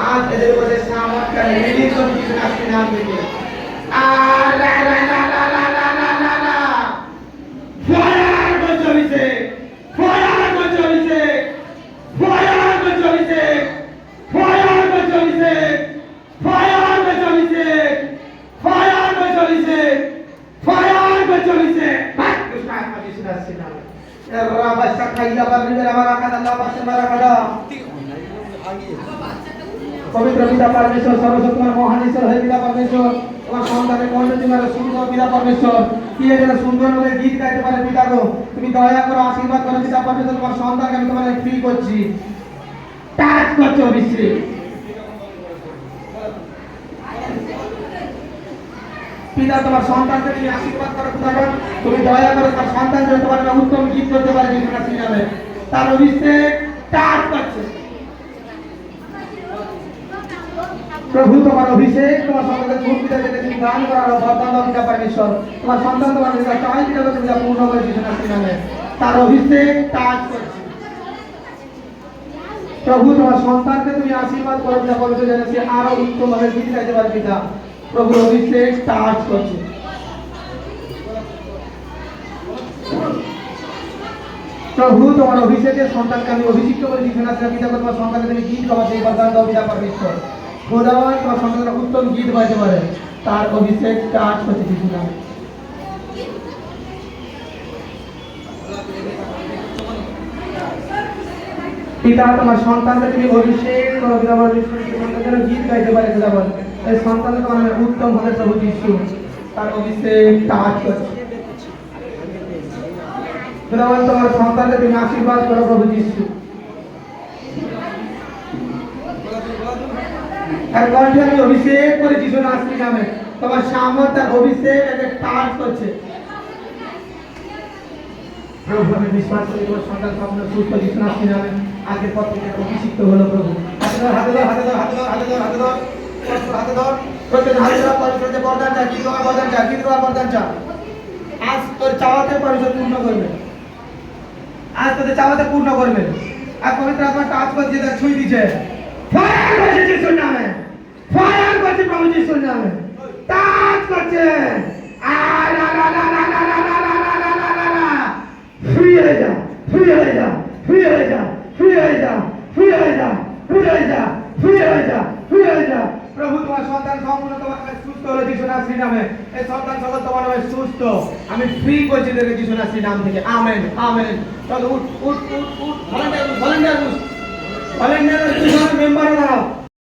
आज এদের বসে সামত করে রিলিজ করে কিছু নাস্তি নাম থেকে ফায়ার গো চলিছে ফায়ার গো চলিছে ফায়ার গো চলিছে ফায়ার গো চলিছে ফায়ার গো চলিছে ফায়ার গো চলিছে ফায়ার গো চলিছে বাস কৃষ্ণ কিছু নাস্তি নাম এরা বাচ্চা খাইয়া পারবে আমার আকাদ আল্লাহ পাশে মারা কাদা পবিত্র পিতা পরমেশ্বর সর্বশক্তিমান মহান ঈশ্বর হে পিতা পরমেশ্বর তোমার সন্তানের কণ্ঠে তোমার সুন্দর পিতা পরমেশ্বর কি যেন সুন্দরভাবে গীত গাইতে পারে পিতা গো তুমি দয়া করো আশীর্বাদ করো পিতা পরমেশ্বর তোমার সন্তানকে আমি তোমার ফ্রি করছি টাচ করছো বিশ্রী পিতা তোমার সন্তানকে তুমি আশীর্বাদ করো পিতা তুমি দয়া করো তোমার সন্তানকে তোমার উত্তম গীত করতে পারে যিশু নামে নামে তার অভিষেক টাচ করছে প্রভু তোমার অভিষেক তোমার সন্তানকে মুক্তিতে যেতে তুমি দান করার বরদান দাও পিতা পরমেশ্বর তোমার সন্তান তোমার যা চাই পিতা তুমি যা পূর্ণ করে যিশু নামে তার অভিষেক টাচ করছে প্রভু তোমার সন্তানকে তুমি আশীর্বাদ করো পিতা পরমেশ্বর যেন সে আরো উত্তমভাবে গীত গাইতে পারে পিতা প্রভুর অভিষেক টাচ করছে প্রভু তোমার অভিষেকের সন্তানকে আমি অভিষিক্ত করে যিশু নামে পিতা তোমার সন্তানকে তুমি গীত গাওয়াতে বরদান দাও পিতা পরমেশ্বর খোদাওয়ান তোমার সন্তানরা উত্তম গীত গাইতে পারে তার অভিষেক টাচ করছে যিশু নামে পিতা তোমার সন্তানকে তুমি অভিষেক করো পিতা পরমেশ্বর সন্তান গীত গাইতে পারে খোদা বল এই সন্তানকে তোমার উত্তম ভাবে প্রভু যিশু তার অভিষেক টাচ করছে খোদাওয়ান তোমার সন্তানকে তুমি আশীর্বাদ করো প্রভু যিশু আর কণ্ঠে আমি অভিষেক করে যিশু নামে তোমার সামর্থ্য তার অভিষেক একে টাচ করছে প্রভু আমি বিশ্বাস করি তোমার সন্তান স্বপ্ন সুস্থ যিশু নামে আগের পর থেকে অভিষিক্ত হলো প্রভু হাতে ধর হাতে ধর হাতে ধর হাতে ধর হাতে ধর হাতে ধর হাতে ধর প্রত্যেক হাতে ধর পরিশুদ্ধ বরদান চা কি তোমার বরদান চা কি তোমার বরদান চা আজ তোর চাওয়াতে পরিশুদ্ধ পূর্ণ করবে আজ তোদের চাওয়াতে পূর্ণ করবে আর পবিত্র আত্মা টাচ করছে তার ছুঁই দিছে ফায়ার করছে যিশুর নামে ফায়ার করছে প্রভু যিশুর নামে টাচ করছে ফ্রি হয়ে যা ফ্রি হয়ে যা ফ্রি হয়ে যা ফ্রি হয়ে যা ফ্রি হয়ে যা ফ্রি হয়ে যা ফ্রি হয়ে যা ফ্রি হয়ে যা প্রভু তোমার সন্তান সম্পূর্ণ তোমার কাছে সুস্থ হলো যিশু নামে এই সন্তান সকল তোমার নামে সুস্থ আমি ফ্রি করছি দেখে যিশু নাম থেকে আমেন আমেন চলো উঠ উঠ উঠ উঠ ভলেন্টিয়ার ভলেন্টিয়ার ভলেন্টিয়ার মেম্বার দাঁড়াও